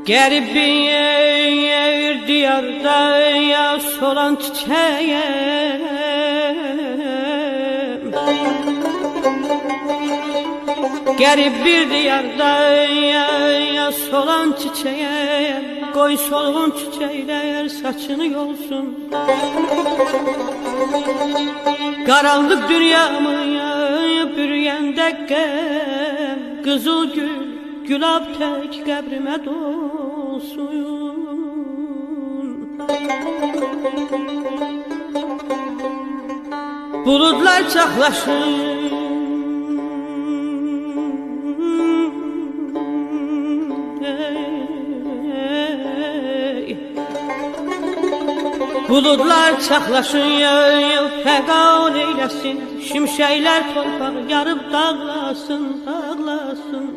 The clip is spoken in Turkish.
Gəlib bir diyarda yaş olan çiçeğim, Gəlib bir diyarda yaş olan çiçeğim, Qoy solğun çiçekler saçını yolsun. Qaranlıq dünyamı bürüyəndə qəm, Qızıl gül, gülab tək qəbrimə dolsun. Buludlar çaxlaşır, Buludlar çaxlaşır, fəqan eyləsin, Şimşəklər torpağı yarıb dağlasın, dağlasın.